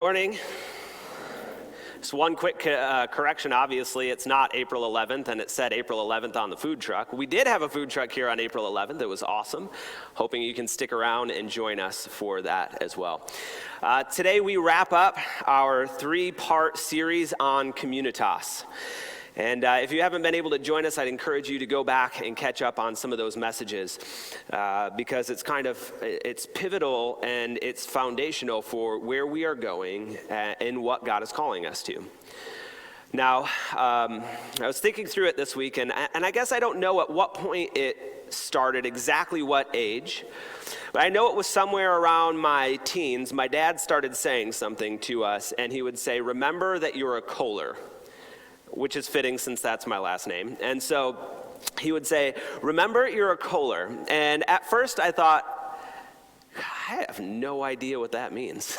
Morning. Just one quick correction. Obviously, it's not April 11th, and it said April 11th on the food truck. We did have a food truck here on April 11th. It was awesome. Hoping you can stick around and join us for that as well. Today, we wrap up our three-part series on Communitas. And if you haven't been able to join us, I'd encourage you to go back and catch up on some of those messages because it's pivotal and it's foundational for where we are going and what God is calling us to. Now, I was thinking through it this week, and I guess I don't know at what point it started, exactly what age, but I know it was somewhere around my teens. My dad started saying something to us, and he would say, "Remember that you're a Kohler," which is fitting since that's my last name. And so he would say, "Remember, you're a Kohler." And at first I thought, I have no idea what that means.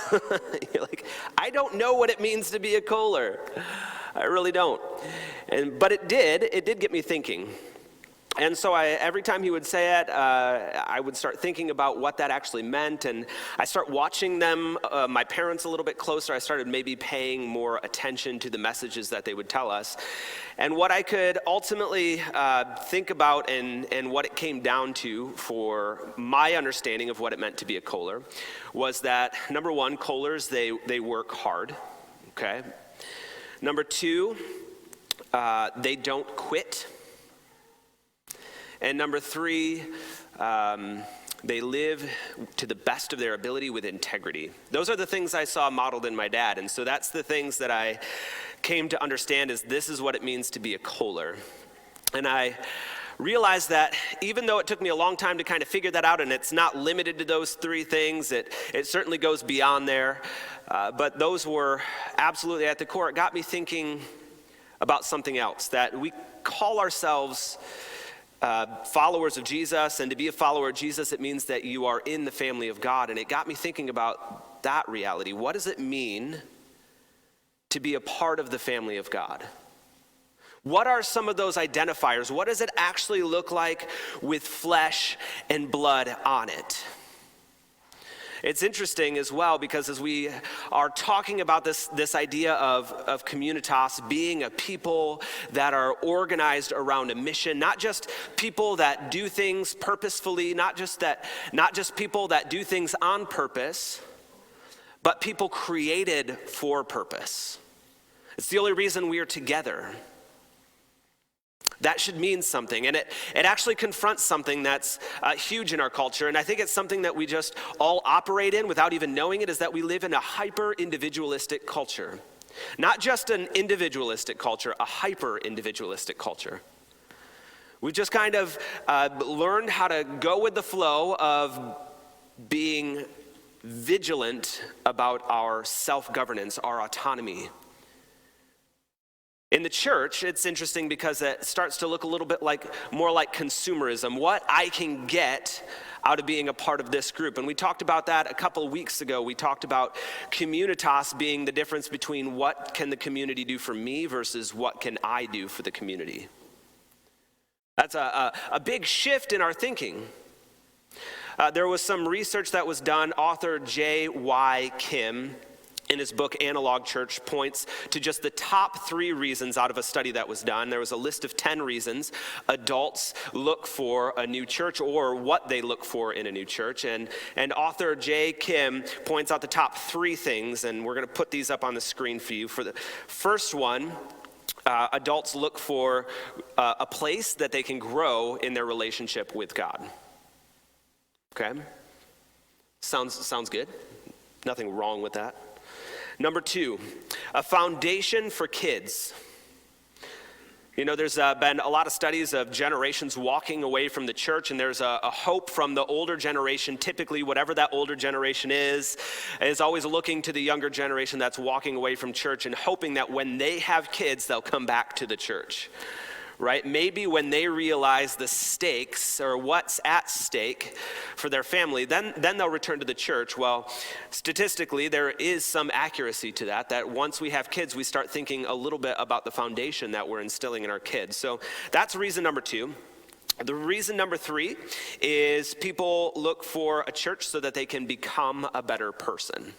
I don't know what it means to be a Kohler. I really don't. But it did get me thinking. And so every time he would say it, I would start thinking about what that actually meant, and I start watching my parents a little bit closer. I started maybe paying more attention to the messages that they would tell us. And what I could ultimately think about and what it came down to for my understanding of what it meant to be a Kohler was that, number one, Kohlers, they work hard, okay? Number two, they don't quit. And number three, they live to the best of their ability with integrity. Those are the things I saw modeled in my dad. And so that's the things that I came to understand is this is what it means to be a Kohler. And I realized that even though it took me a long time to kind of figure that out, and it's not limited to those three things, it certainly goes beyond there. But those were absolutely at the core. It got me thinking about something else, that we call ourselves followers of Jesus, and to be a follower of Jesus, it means that you are in the family of God. And it got me thinking about that reality. What does it mean to be a part of the family of God? What are some of those identifiers? What does it actually look like with flesh and blood on it? It's interesting as well because as we are talking about this idea of Communitas being a people that are organized around a mission, not just people that do things purposefully, not just people that do things on purpose, but people created for purpose. It's the only reason we are together. That should mean something, and it actually confronts something that's huge in our culture, and I think it's something that we just all operate in without even knowing it, is that we live in a hyper-individualistic culture. Not just an individualistic culture, a hyper-individualistic culture. We've just kind of learned how to go with the flow of being vigilant about our self-governance, our autonomy. In the church, it's interesting because it starts to look a little bit more like consumerism, what I can get out of being a part of this group. And we talked about that a couple of weeks ago. We talked about Communitas being the difference between what can the community do for me versus what can I do for the community. That's a big shift in our thinking. There was some research that was done. Author J.Y. Kim, in his book, Analog Church, points to just the top 3 reasons out of a study that was done. There was a list of 10 reasons adults look for a new church or what they look for in a new church. And author J. Kim points out the top 3 things, and we're going to put these up on the screen for you. For the first one, adults look for a place that they can grow in their relationship with God. Okay? Sounds good. Nothing wrong with that. Number 2, a foundation for kids. You know, there's been a lot of studies of generations walking away from the church, and there's a hope from the older generation, typically whatever that older generation is always looking to the younger generation that's walking away from church and hoping that when they have kids, they'll come back to the church. Right? Maybe when they realize the stakes or what's at stake for their family, then they'll return to the church. Well, statistically, there is some accuracy to that once we have kids, we start thinking a little bit about the foundation that we're instilling in our kids. So that's reason number 2. The reason number 3 is people look for a church so that they can become a better person.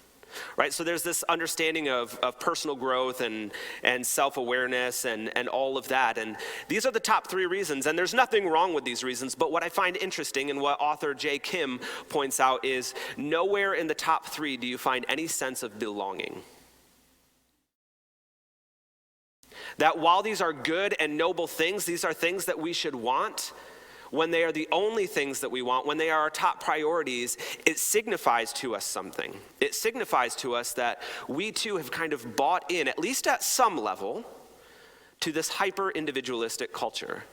right? So there's this understanding of personal growth and self-awareness and all of that. And these are the top 3 reasons, and there's nothing wrong with these reasons. But what I find interesting and what author Jay Kim points out is nowhere in the top 3 do you find any sense of belonging. That while these are good and noble things, these are things that we should want. When they are the only things that we want, when they are our top priorities, it signifies to us something. It signifies to us that we too have kind of bought in, at least at some level, to this hyper-individualistic culture.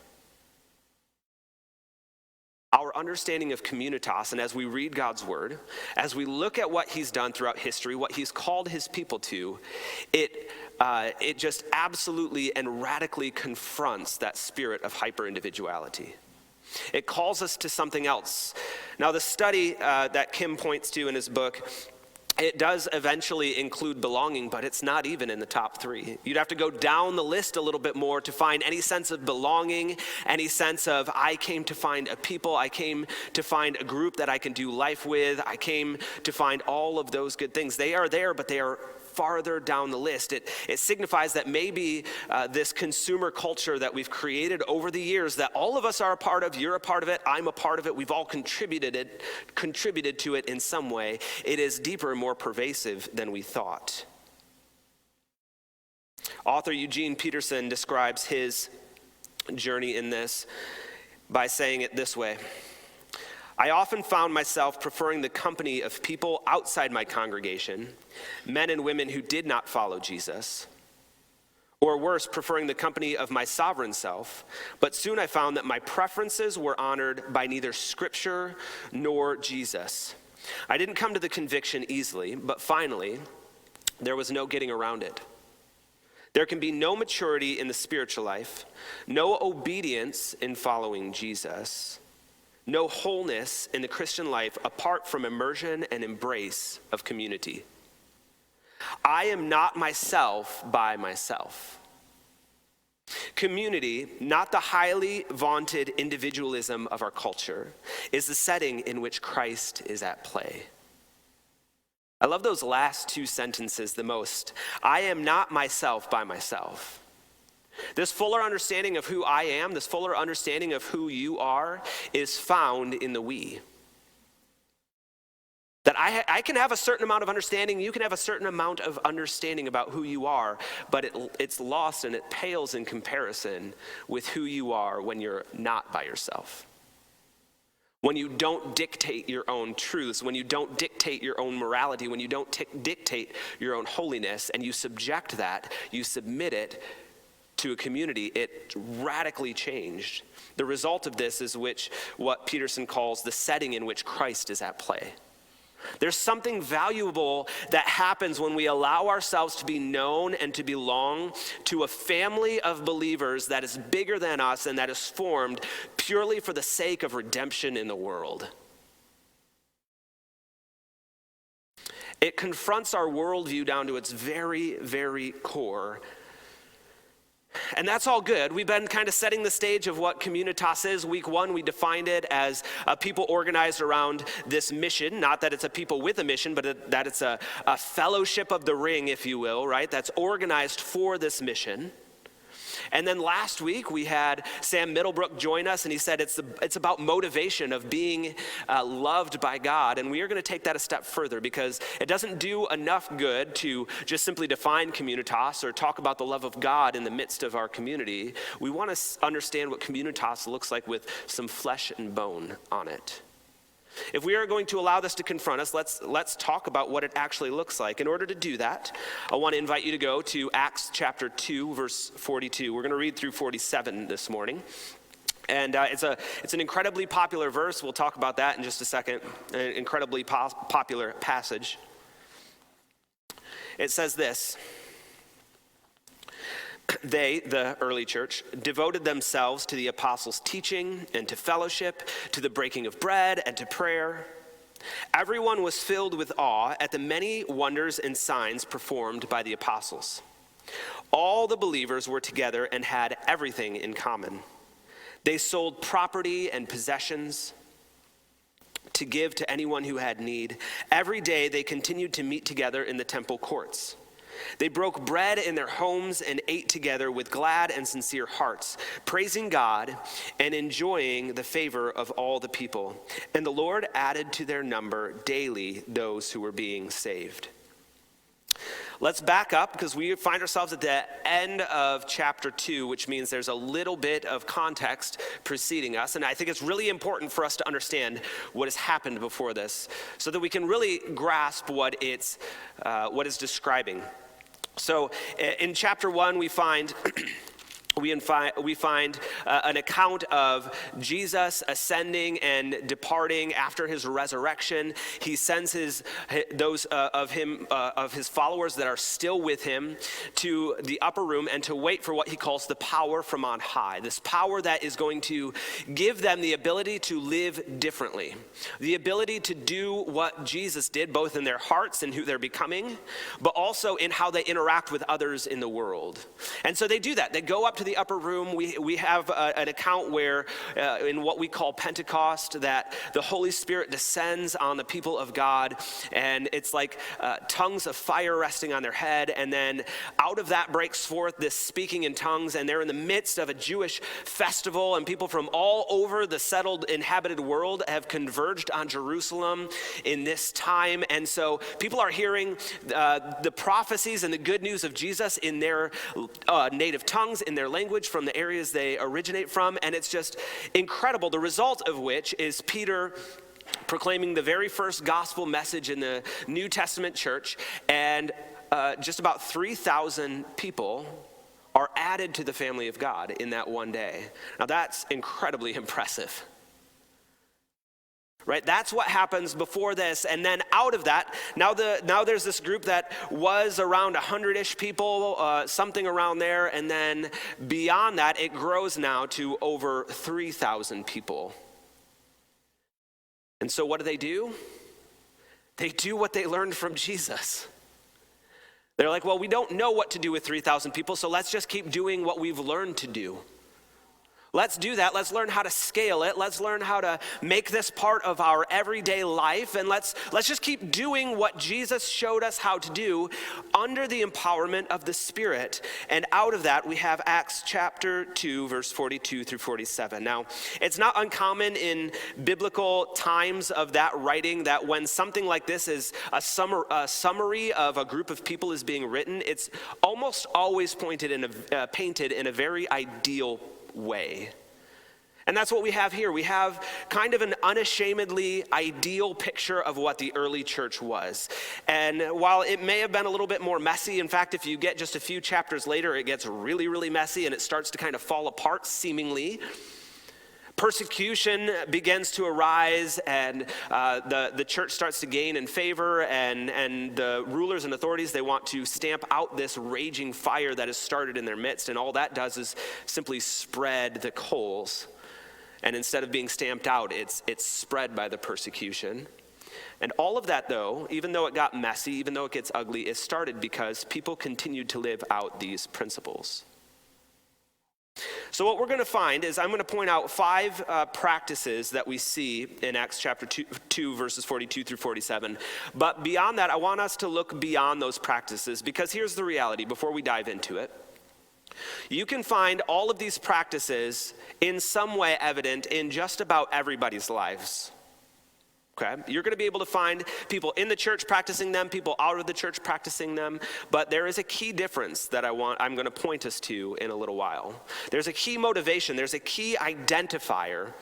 Our understanding of communitas, and as we read God's word, as we look at what he's done throughout history, what he's called his people to, it just absolutely and radically confronts that spirit of hyper-individuality. It calls us to something else. Now, the study that Kim points to in his book, it does eventually include belonging, but it's not even in the top 3. You'd have to go down the list a little bit more to find any sense of belonging, any sense of, I came to find a people, I came to find a group that I can do life with, I came to find all of those good things. They are there, but they are farther down the list. It signifies that maybe this consumer culture that we've created over the years, that all of us are a part of, you're a part of it, I'm a part of it, we've all contributed to it in some way. It is deeper and more pervasive than we thought. Author Eugene Peterson describes his journey in this by saying it this way: I often found myself preferring the company of people outside my congregation, men and women who did not follow Jesus, or worse, preferring the company of my sovereign self. But soon I found that my preferences were honored by neither Scripture nor Jesus. I didn't come to the conviction easily, but finally, there was no getting around it. There can be no maturity in the spiritual life, no obedience in following Jesus, no wholeness in the Christian life apart from immersion and embrace of community. I am not myself by myself. Community, not the highly vaunted individualism of our culture, is the setting in which Christ is at play. I love those last 2 sentences the most. I am not myself by myself. This fuller understanding of who I am, this fuller understanding of who you are, is found in the we. That I can have a certain amount of understanding, you can have a certain amount of understanding about who you are, but it's lost and it pales in comparison with who you are when you're not by yourself. When you don't dictate your own truths, when you don't dictate your own morality, when you don't dictate your own holiness, and you subject that, you submit it to a community, it radically changed. The result of this is what Peterson calls the setting in which Christ is at play. There's something valuable that happens when we allow ourselves to be known and to belong to a family of believers that is bigger than us and that is formed purely for the sake of redemption in the world. It confronts our worldview down to its very, very core. And that's all good. We've been kind of setting the stage of what Communitas is. Week 1, we defined it as a people organized around this mission. Not that it's a people with a mission, but that it's a fellowship of the ring, if you will, right? That's organized for this mission. And then last week, we had Sam Middlebrook join us, and he said it's about motivation of being loved by God. And we are going to take that a step further, because it doesn't do enough good to just simply define communitas or talk about the love of God in the midst of our community. We want to understand what communitas looks like with some flesh and bone on it. If we are going to allow this to confront us, let's talk about what it actually looks like. In order to do that, I want to invite you to go to Acts chapter 2, verse 42. We're going to read through 47 this morning. And it's an incredibly popular verse. We'll talk about that in just a second. An incredibly popular passage. It says this: They, the early church, devoted themselves to the apostles' teaching and to fellowship, to the breaking of bread and to prayer. Everyone was filled with awe at the many wonders and signs performed by the apostles. All the believers were together and had everything in common. They sold property and possessions to give to anyone who had need. Every day they continued to meet together in the temple courts. They broke bread in their homes and ate together with glad and sincere hearts, praising God and enjoying the favor of all the people. And the Lord added to their number daily those who were being saved. Let's back up because we find ourselves at the end of chapter 2, which means there's a little bit of context preceding us. And I think it's really important for us to understand what has happened before this so that we can really grasp what it's describing. So in chapter 1, we find an account of Jesus ascending and departing after his resurrection. He sends those of his followers that are still with him to the upper room and to wait for what he calls the power from on high. This power that is going to give them the ability to live differently, the ability to do what Jesus did, both in their hearts and who they're becoming, but also in how they interact with others in the world. And so they do that. They go up to the upper room. We have an account where in what we call Pentecost, that the Holy Spirit descends on the people of God, and it's like tongues of fire resting on their head, and then out of that breaks forth this speaking in tongues, and they're in the midst of a Jewish festival, and people from all over the settled inhabited world have converged on Jerusalem in this time. And so people are hearing the prophecies and the good news of Jesus in their native tongues, in their language, from the areas they originate from, and it's just incredible. The result of which is Peter proclaiming the very first gospel message in the New Testament church, and just about 3,000 people are added to the family of God in that one day. Now that's incredibly impressive. Right, that's what happens before this, and then out of that, now there's this group that was around 100-ish people, something around there, and then beyond that, it grows now to over 3,000 people. And so what do? They do what they learned from Jesus. They're like, well, we don't know what to do with 3,000 people, so let's just keep doing what we've learned to do. Let's do that. Let's learn how to scale it. Let's learn how to make this part of our everyday life. And let's just keep doing what Jesus showed us how to do under the empowerment of the Spirit. And out of that, we have Acts chapter 2, verse 42 through 47. Now, it's not uncommon in biblical times of that writing that when something like this is a summary of a group of people is being written, it's almost always painted in a very ideal way. And that's what we have here. We have kind of an unashamedly ideal picture of what the early church was. And while it may have been a little bit more messy, in fact, if you get just a few chapters later, it gets really, really messy and it starts to kind of fall apart seemingly. Persecution begins to arise, and the church starts to gain in favor, and the rulers and authorities, they want to stamp out this raging fire that has started in their midst, and all that does is simply spread the coals. And instead of being stamped out, it's spread by the persecution. And all of that, though, even though it got messy, even though it gets ugly, it started because people continued to live out these principles. So what we're going to find is I'm going to point out 5 practices that we see in Acts chapter 2, verses 42 through 47. But beyond that, I want us to look beyond those practices, because here's the reality before we dive into it. You can find all of these practices in some way evident in just about everybody's lives. Okay? You're going to be able to find people in the church practicing them, people out of the church practicing them, but there is a key difference that I'm going to point us to in a little while. There's a key motivation, there's a key identifier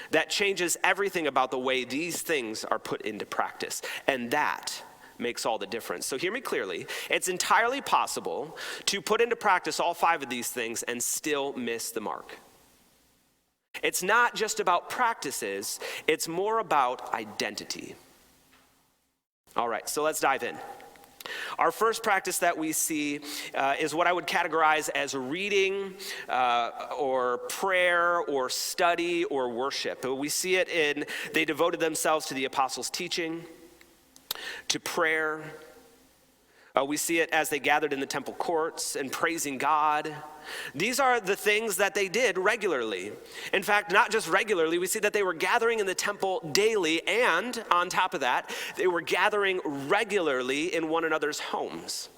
that changes everything about the way these things are put into practice, and that makes all the difference. So hear me clearly. It's entirely possible to put into practice all 5 of these things and still miss the mark. It's not just about practices, it's more about identity. All right, so let's dive in. Our first practice that we see is what I would categorize as reading or prayer or study or worship. We see it in, they devoted themselves to the apostles' teaching, to prayer, We see it as they gathered in the temple courts and praising God. These are the things that they did regularly. In fact, not just regularly, we see that they were gathering in the temple daily, and on top of that, they were gathering regularly in one another's homes.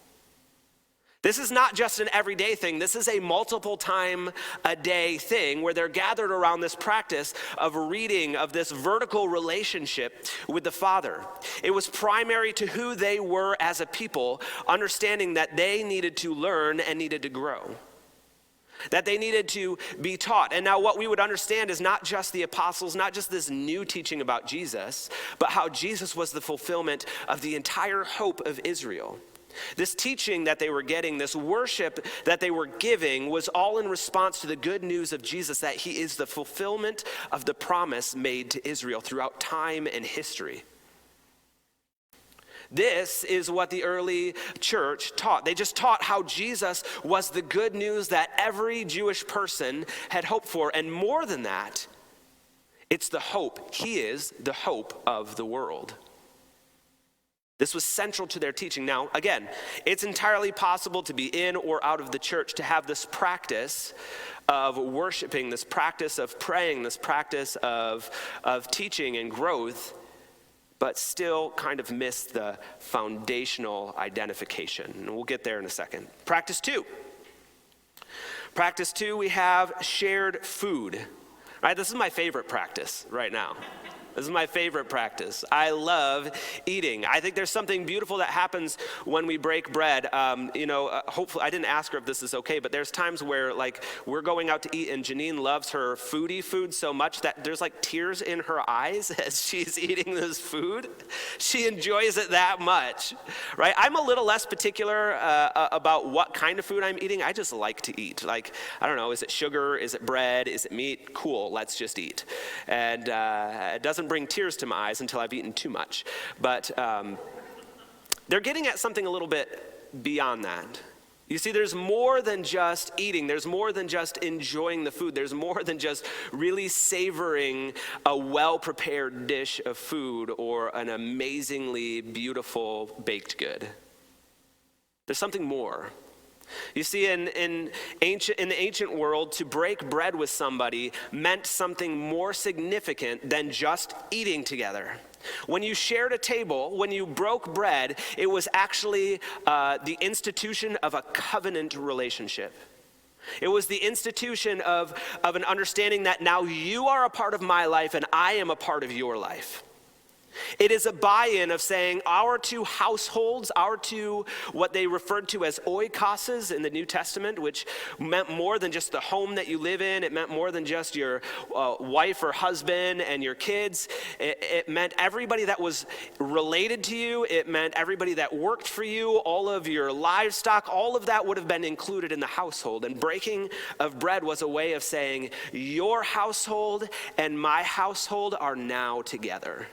This is not just an everyday thing. This is a multiple time a day thing where they're gathered around this practice of reading, of this vertical relationship with the Father. It was primary to who they were as a people, understanding that they needed to learn and needed to grow, that they needed to be taught. And now what we would understand is not just the apostles, not just this new teaching about Jesus, but how Jesus was the fulfillment of the entire hope of Israel. This teaching that they were getting, this worship that they were giving, was all in response to the good news of Jesus, that he is the fulfillment of the promise made to Israel throughout time and history. This is what the early church taught. They just taught how Jesus was the good news that every Jewish person had hoped for. And more than that, it's the hope. He is the hope of the world. This was central to their teaching. Now, again, it's entirely possible to be in or out of the church, to have this practice of worshiping, this practice of praying, this practice of teaching and growth, but still kind of miss the foundational identification. And we'll get there in a second. Practice 2. Practice 2, we have shared food. All right, this is my favorite practice right now. This is my favorite practice. I love eating. I think there's something beautiful that happens when we break bread. Hopefully, I didn't ask her if this is okay, but there's times where we're going out to eat and Janine loves her foodie food so much that there's tears in her eyes as she's eating this food. She enjoys it that much, right? I'm a little less particular about what kind of food I'm eating. I just like to eat. I don't know, is it sugar? Is it bread? Is it meat? Cool, let's just eat. And it doesn't bring tears to my eyes until I've eaten too much. But they're getting at something a little bit beyond that. You see, there's more than just eating. There's more than just enjoying the food. There's more than just really savoring a well-prepared dish of food or an amazingly beautiful baked good. There's something more. You see, in the ancient world, to break bread with somebody meant something more significant than just eating together. When you shared a table, when you broke bread, it was actually the institution of a covenant relationship. It was the institution of an understanding that now you are a part of my life and I am a part of your life. It is a buy-in of saying our two households, our two, what they referred to as oikoses in the New Testament, which meant more than just the home that you live in. It meant more than just your wife or husband and your kids. It meant everybody that was related to you. It meant everybody that worked for you, all of your livestock, all of that would have been included in the household. And breaking of bread was a way of saying your household and my household are now together.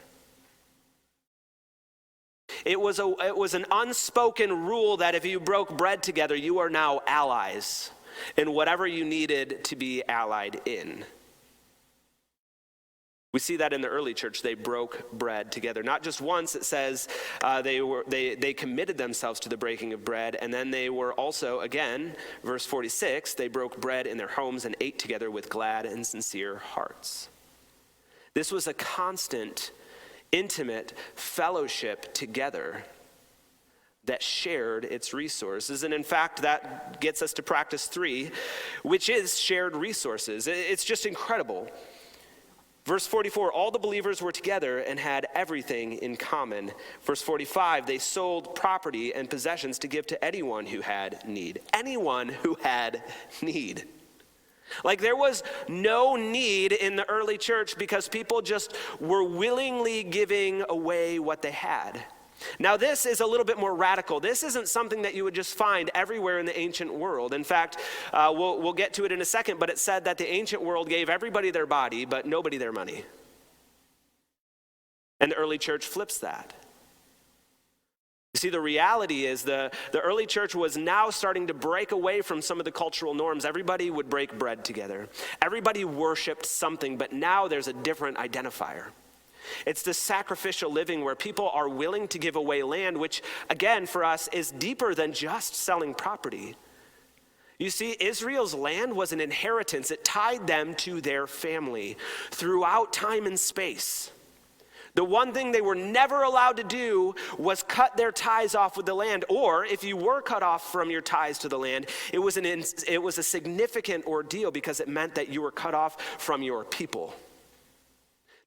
It was an unspoken rule that if you broke bread together, you are now allies in whatever you needed to be allied in. We see that in the early church. They broke bread together. Not just once, it says they committed themselves to the breaking of bread, and then they were also, again, verse 46, they broke bread in their homes and ate together with glad and sincere hearts. This was a constant, intimate fellowship together that shared its resources. And in fact, that gets us to practice 3, which is shared resources. It's just incredible. Verse 44, all the believers were together and had everything in common. Verse 45, they sold property and possessions to give to anyone who had need. Anyone who had need. There was no need in the early church because people just were willingly giving away what they had. Now, this is a little bit more radical. This isn't something that you would just find everywhere in the ancient world. In fact, we'll get to it in a second, but it said that the ancient world gave everybody their body, but nobody their money. And the early church flips that. You see, the reality is the early church was now starting to break away from some of the cultural norms. Everybody would break bread together. Everybody worshiped something, but now there's a different identifier. It's the sacrificial living where people are willing to give away land, which, again, for us, is deeper than just selling property. You see, Israel's land was an inheritance. It tied them to their family throughout time and space. The one thing they were never allowed to do was cut their ties off with the land, or if you were cut off from your ties to the land, it was a significant ordeal because it meant that you were cut off from your people.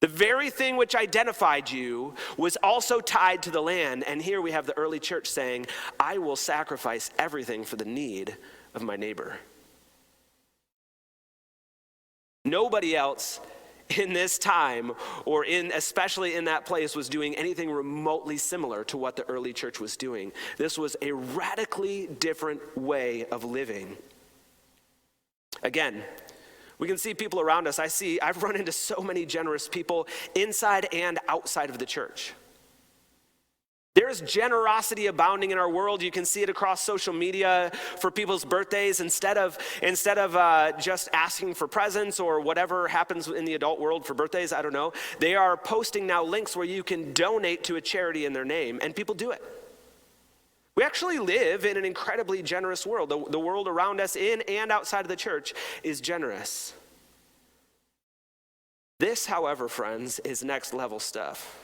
The very thing which identified you was also tied to the land, and here we have the early church saying, I will sacrifice everything for the need of my neighbor. Nobody else in this time, or especially in that place, was doing anything remotely similar to what the early church was doing. This was a radically different way of living. Again, we can see people around us. I've run into so many generous people inside and outside of the church. There's generosity abounding in our world. You can see it across social media for people's birthdays. Instead of just asking for presents or whatever happens in the adult world for birthdays, I don't know, they are posting now links where you can donate to a charity in their name, and people do it. We actually live in an incredibly generous world. The world around us, in and outside of the church, is generous. This, however, friends, is next level stuff.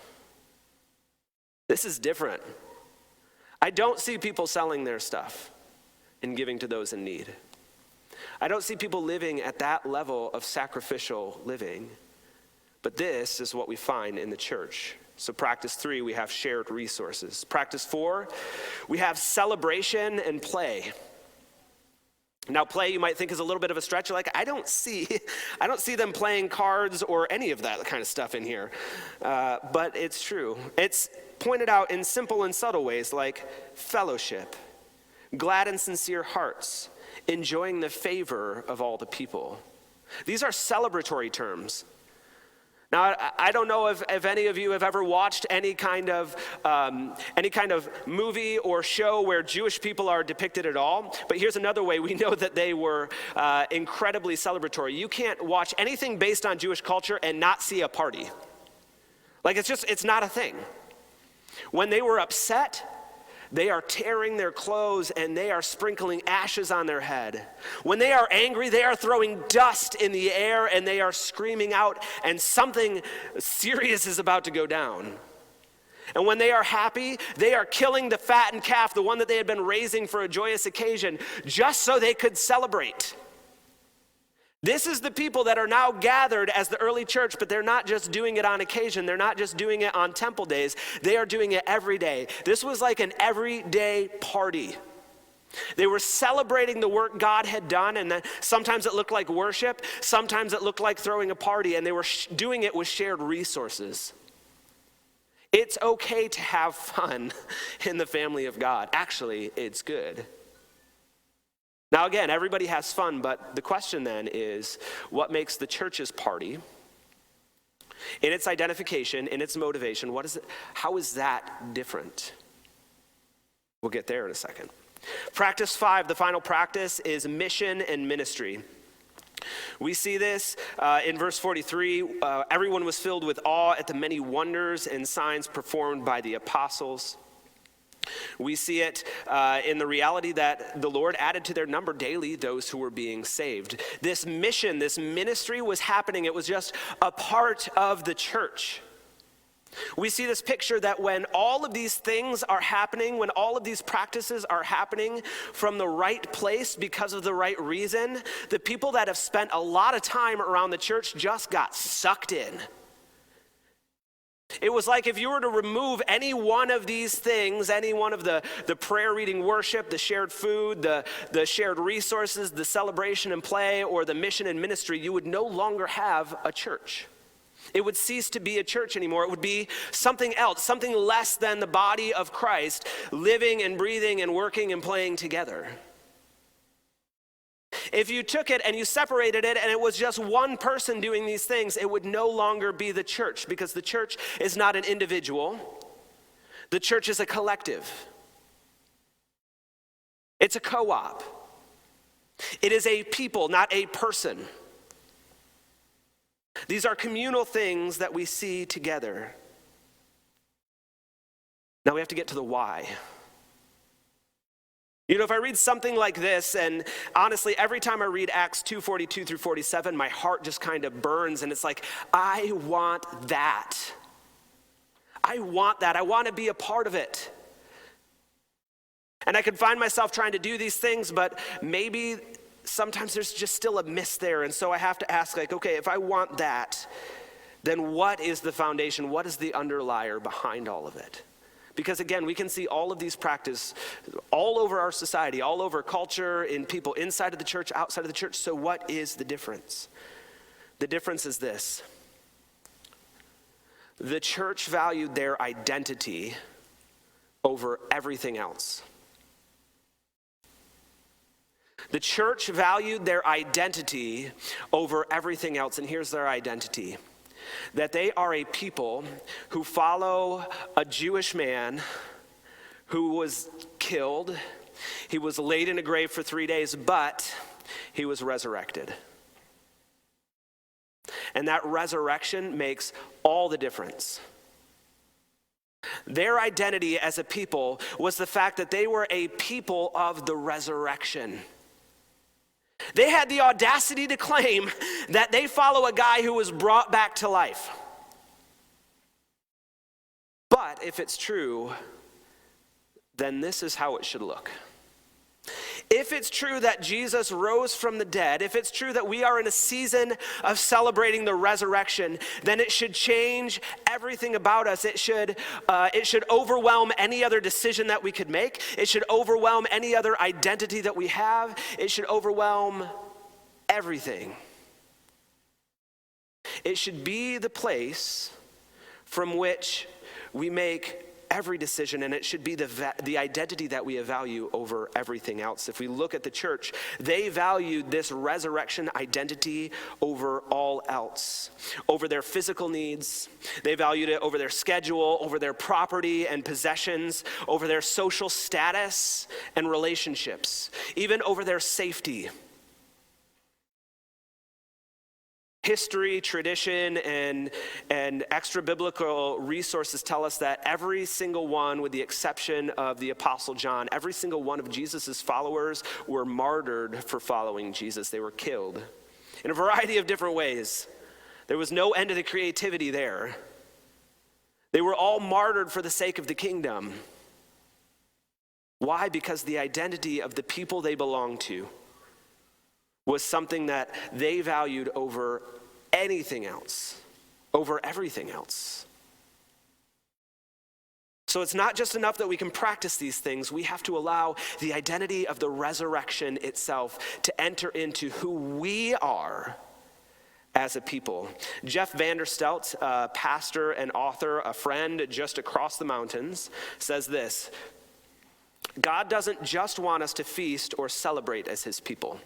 This is different. I don't see people selling their stuff and giving to those in need. I don't see people living at that level of sacrificial living. But this is what we find in the church. So practice 3, we have shared resources. Practice 4, we have celebration and play. Now, play, you might think, is a little bit of a stretch. You're like, I don't see them playing cards or any of that kind of stuff in here. But it's true. It's pointed out in simple and subtle ways like fellowship, glad and sincere hearts, enjoying the favor of all the people. These are celebratory terms. Now, I don't know if any of you have ever watched any kind of movie or show where Jewish people are depicted at all, but here's another way we know that they were incredibly celebratory. You can't watch anything based on Jewish culture and not see a party. Like, it's not a thing. When they were upset, they are tearing their clothes and they are sprinkling ashes on their head. When they are angry, they are throwing dust in the air and they are screaming out, and something serious is about to go down. And when they are happy, they are killing the fattened calf, the one that they had been raising for a joyous occasion, just so they could celebrate. This is the people that are now gathered as the early church, but they're not just doing it on occasion. They're not just doing it on temple days. They are doing it every day. This was like an everyday party. They were celebrating the work God had done, and then sometimes it looked like worship, sometimes it looked like throwing a party, and they were doing it with shared resources. It's okay to have fun in the family of God. Actually, it's good. Now again, everybody has fun, but the question then is, what makes the church's party, in its identification, in its motivation, how is that different? We'll get there in a second. Practice 5, the final practice, is mission and ministry. We see this in verse 43. Everyone was filled with awe at the many wonders and signs performed by the apostles. We see it in the reality that the Lord added to their number daily those who were being saved. This mission, this ministry was happening. It was just a part of the church. We see this picture that when all of these things are happening, when all of these practices are happening from the right place because of the right reason, the people that have spent a lot of time around the church just got sucked in. It was like if you were to remove any one of these things, any one of the prayer, reading, worship, the shared food, the shared resources, the celebration and play, or the mission and ministry, you would no longer have a church. It would cease to be a church anymore. It would be something else, something less than the body of Christ, living and breathing and working and playing together. If you took it and you separated it and it was just one person doing these things, it would no longer be the church, because the church is not an individual. The church is a collective. It's a co-op. It is a people, not a person. These are communal things that we see together. Now we have to get to the why. You know, if I read something like this, and honestly, every time I read Acts 2:42 through 47, my heart just kind of burns, and it's like, I want that. I want that. I want to be a part of it. And I can find myself trying to do these things, but maybe sometimes there's just still a miss there. And so I have to ask, like, okay, if I want that, then what is the foundation? What is the underlier behind all of it? Because again, we can see all of these practices all over our society, all over culture, in people inside of the church, outside of the church. So what is the difference? The difference is this. The church valued their identity over everything else. The church valued their identity over everything else, and here's their identity. That they are a people who follow a Jewish man who was killed. He was laid in a grave for 3 days, but he was resurrected. And that resurrection makes all the difference. Their identity as a people was the fact that they were a people of the resurrection. They had the audacity to claim that they follow a guy who was brought back to life. But if it's true, then this is how it should look. If it's true that Jesus rose from the dead, if it's true that we are in a season of celebrating the resurrection, then it should change everything about us. It should overwhelm any other decision that we could make. It should overwhelm any other identity that we have. It should overwhelm everything. It should be the place from which we make every decision, and it should be the identity that we value over everything else. If we look at the church, they valued this resurrection identity over all else, over their physical needs. They valued it over their schedule, over their property and possessions, over their social status and relationships, even over their safety. History, tradition, and extra-biblical resources tell us that every single one, with the exception of the Apostle John, every single one of Jesus' followers were martyred for following Jesus. They were killed in a variety of different ways. There was no end to the creativity there. They were all martyred for the sake of the kingdom. Why? Because the identity of the people they belonged to was something that they valued over anything else, over everything else. So it's not just enough that we can practice these things. We have to allow the identity of the resurrection itself to enter into who we are as a people. Jeff Vanderstelt, a pastor and author, a friend just across the mountains, says this: God doesn't just want us to feast or celebrate as his people.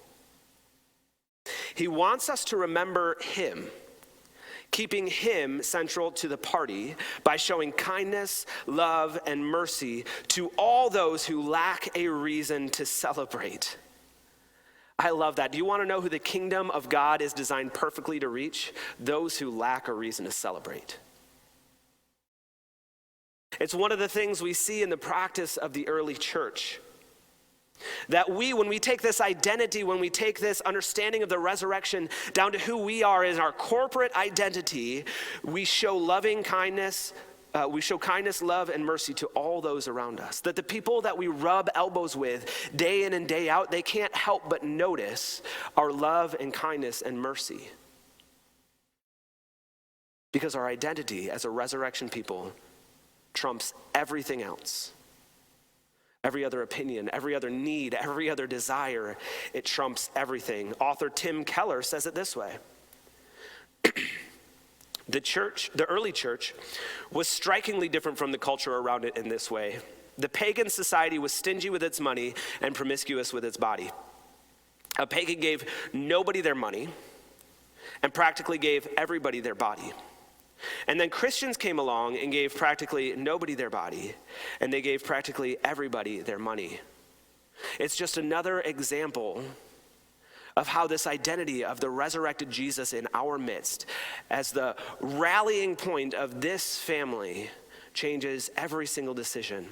He wants us to remember him, keeping him central to the party by showing kindness, love, and mercy to all those who lack a reason to celebrate. I love that. Do you want to know who the kingdom of God is designed perfectly to reach? Those who lack a reason to celebrate. It's one of the things we see in the practice of the early church. That when we take this identity, when we take this understanding of the resurrection down to who we are as our corporate identity, we show loving kindness, we show kindness, love, and mercy to all those around us. That the people that we rub elbows with day in and day out, they can't help but notice our love and kindness and mercy. Because our identity as a resurrection people trumps everything else. Every other opinion, every other need, every other desire, it trumps everything. Author Tim Keller says it this way: the early church was strikingly different from the culture around it in this way. The pagan society was stingy with its money and promiscuous with its body. A pagan gave nobody their money and practically gave everybody their body. And then Christians came along and gave practically nobody their body, and they gave practically everybody their money. It's just another example of how this identity of the resurrected Jesus in our midst, as the rallying point of this family, changes every single decision.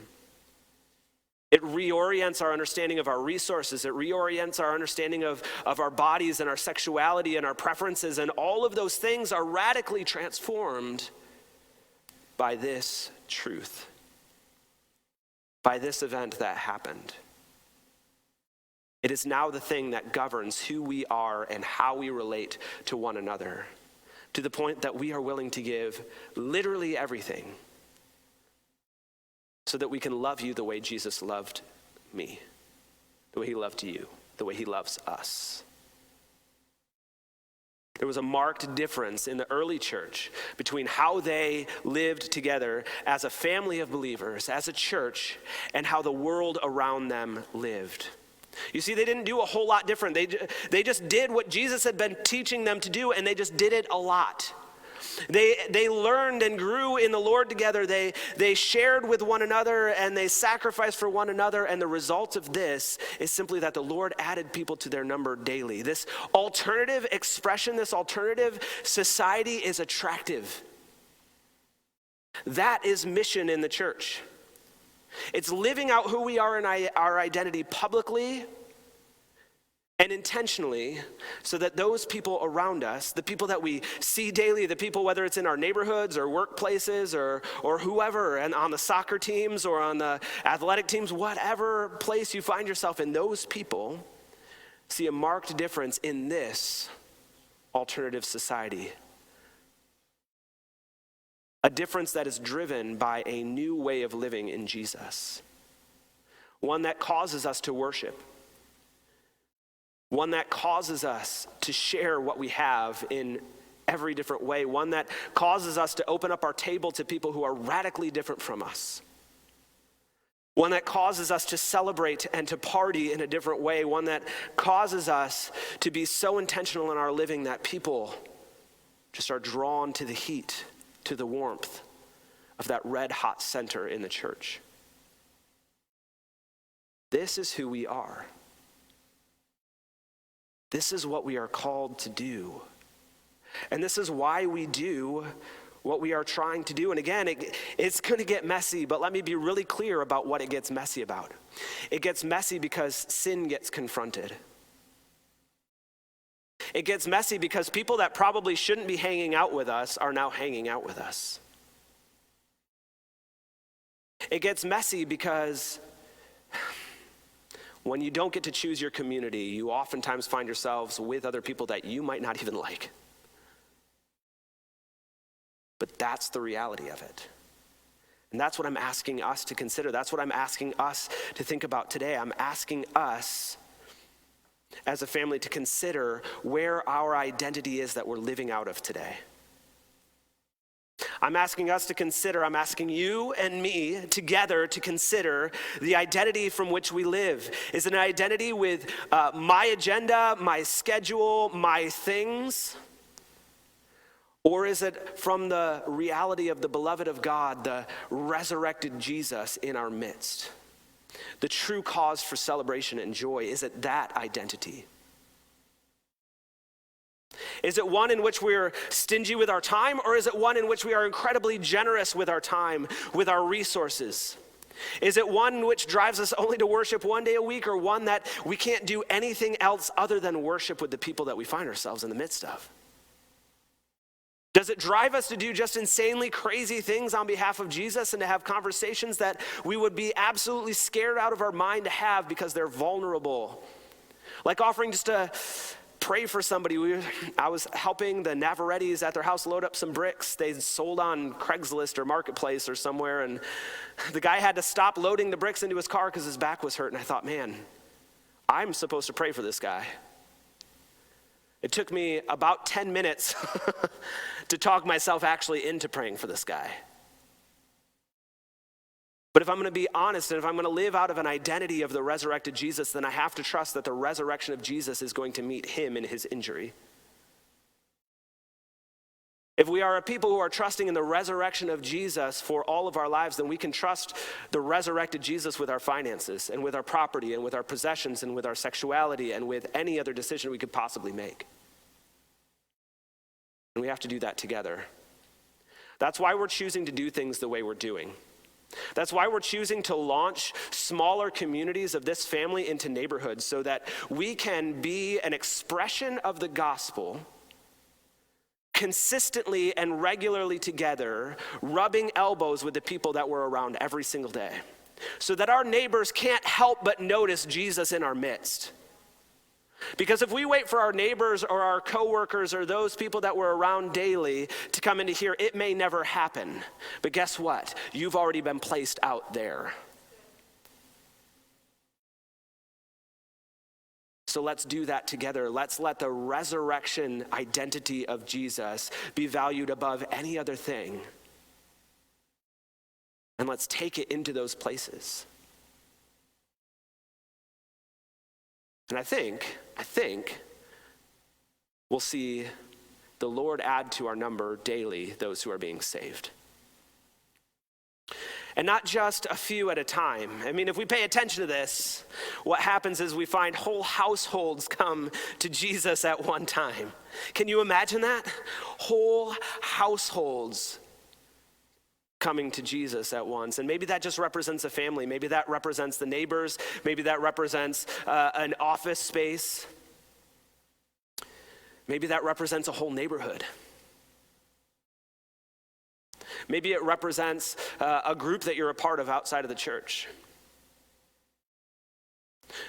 It reorients our understanding of our resources. It reorients our understanding of our bodies and our sexuality and our preferences, and all of those things are radically transformed by this truth, by this event that happened. It is now the thing that governs who we are and how we relate to one another, to the point that we are willing to give literally everything so that we can love you the way Jesus loved me, the way he loved you, the way he loves us. There was a marked difference in the early church between how they lived together as a family of believers, as a church, and how the world around them lived. You see, they didn't do a whole lot different. They just did what Jesus had been teaching them to do, and they just did it a lot. They learned and grew in the Lord together. They shared with one another, and they sacrificed for one another, and the result of this is simply that the Lord added people to their number daily. This alternative expression, this alternative society is attractive. That is mission in the church. It's living out who we are in our identity publicly and intentionally, so that those people around us, the people that we see daily, the people, whether it's in our neighborhoods or workplaces or whoever, and on the soccer teams or on the athletic teams, whatever place you find yourself in, those people see a marked difference in this alternative society. A difference that is driven by a new way of living in Jesus. One that causes us to worship. One that causes us to share what we have in every different way. One that causes us to open up our table to people who are radically different from us. One that causes us to celebrate and to party in a different way. One that causes us to be so intentional in our living that people just are drawn to the heat, to the warmth of that red hot center in the church. This is who we are. This is what we are called to do. And this is why we do what we are trying to do. And again, it's going to get messy, but let me be really clear about what it gets messy about. It gets messy because sin gets confronted. It gets messy because people that probably shouldn't be hanging out with us are now hanging out with us. It gets messy because when you don't get to choose your community, you oftentimes find yourselves with other people that you might not even like. But that's the reality of it. And that's what I'm asking us to consider. That's what I'm asking us to think about today. I'm asking us as a family to consider where our identity is that we're living out of today. I'm asking us to consider, I'm asking you and me together to consider the identity from which we live. Is it an identity with my agenda, my schedule, my things? Or is it from the reality of the beloved of God, the resurrected Jesus in our midst? The true cause for celebration and joy, is it that identity? Is it one in which we're stingy with our time, or is it one in which we are incredibly generous with our time, with our resources? Is it one which drives us only to worship one day a week, or one that we can't do anything else other than worship with the people that we find ourselves in the midst of? Does it drive us to do just insanely crazy things on behalf of Jesus and to have conversations that we would be absolutely scared out of our mind to have because they're vulnerable? Like offering just to pray for somebody. I was helping the Navarrettis at their house load up some bricks. They sold on Craigslist or Marketplace or somewhere, and the guy had to stop loading the bricks into his car because his back was hurt. And I thought, man, I'm supposed to pray for this guy. It took me about 10 minutes to talk myself actually into praying for this guy. But if I'm going to be honest, and if I'm going to live out of an identity of the resurrected Jesus, then I have to trust that the resurrection of Jesus is going to meet him in his injury. If we are a people who are trusting in the resurrection of Jesus for all of our lives, then we can trust the resurrected Jesus with our finances and with our property and with our possessions and with our sexuality and with any other decision we could possibly make. And we have to do that together. That's why we're choosing to do things the way we're doing. That's why we're choosing to launch smaller communities of this family into neighborhoods so that we can be an expression of the gospel consistently and regularly together, rubbing elbows with the people that we're around every single day, so that our neighbors can't help but notice Jesus in our midst. Because if we wait for our neighbors or our coworkers or those people that we're around daily to come into here, it may never happen. But guess what? You've already been placed out there. So let's do that together. Let's let the resurrection identity of Jesus be valued above any other thing. And let's take it into those places. And I think we'll see the Lord add to our number daily those who are being saved. And not just a few at a time. I mean, if we pay attention to this, what happens is we find whole households come to Jesus at one time. Can you imagine that? Whole households coming to Jesus at once. And maybe that just represents a family. Maybe that represents the neighbors. Maybe that represents an office space. Maybe that represents a whole neighborhood. Maybe it represents a group that you're a part of outside of the church.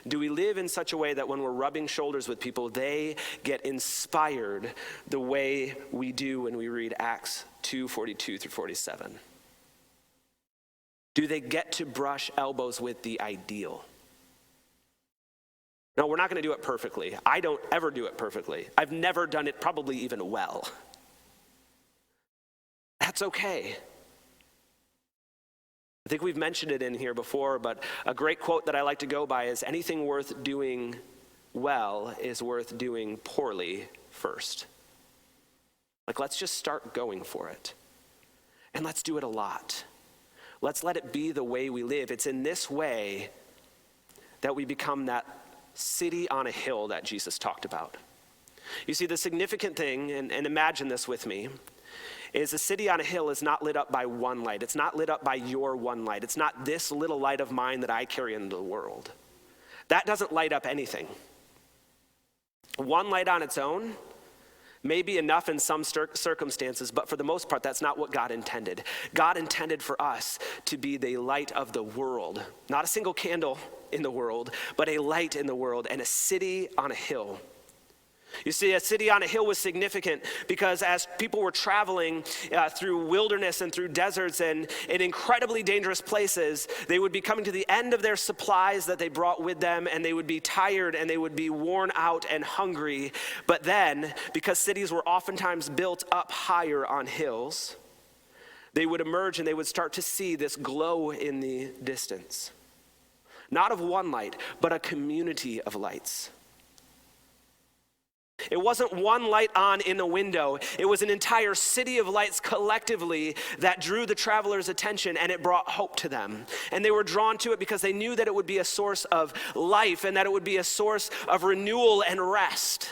Do we live in such a way that when we're rubbing shoulders with people, they get inspired the way we do when we read Acts 2:42 through 47? Do they get to brush elbows with the ideal? No, we're not going to do it perfectly. I don't ever do it perfectly. I've never done it probably even well. That's okay. I think we've mentioned it in here before, but a great quote that I like to go by is, anything worth doing well is worth doing poorly first. Like, let's just start going for it. And let's do it a lot. Let's let it be the way we live. It's in this way that we become that city on a hill that Jesus talked about. You see, the significant thing, and imagine this with me, is a city on a hill is not lit up by one light. It's not lit up by your one light. It's not this little light of mine that I carry into the world. That doesn't light up anything. One light on its own may be enough in some circumstances, but for the most part, that's not what God intended. God intended for us to be the light of the world. Not a single candle in the world, but a light in the world and a city on a hill. You see, a city on a hill was significant because as people were traveling through wilderness and through deserts and in incredibly dangerous places, they would be coming to the end of their supplies that they brought with them, and they would be tired and they would be worn out and hungry. But then, because cities were oftentimes built up higher on hills, they would emerge and they would start to see this glow in the distance. Not of one light, but a community of lights. It wasn't one light on in a window. It was an entire city of lights collectively that drew the travelers' attention, and it brought hope to them. And they were drawn to it because they knew that it would be a source of life and that it would be a source of renewal and rest.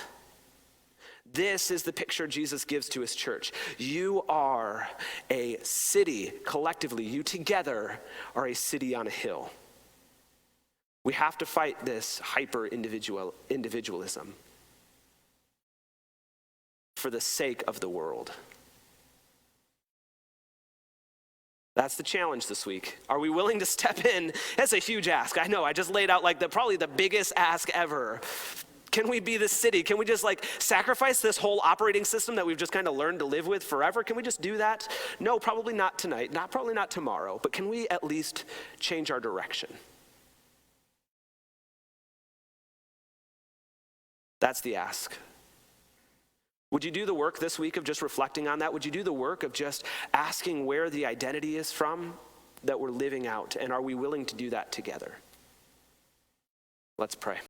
This is the picture Jesus gives to his church. You are a city collectively. You together are a city on a hill. We have to fight this hyper-individualism for the sake of the world. That's the challenge this week. Are we willing to step in? That's a huge ask. I know, I just laid out probably the biggest ask ever. Can we be the city? Can we just sacrifice this whole operating system that we've just kind of learned to live with forever? Can we just do that? No, probably not tonight, probably not tomorrow, but can we at least change our direction? That's the ask. Would you do the work this week of just reflecting on that? Would you do the work of just asking where the identity is from that we're living out? And are we willing to do that together? Let's pray.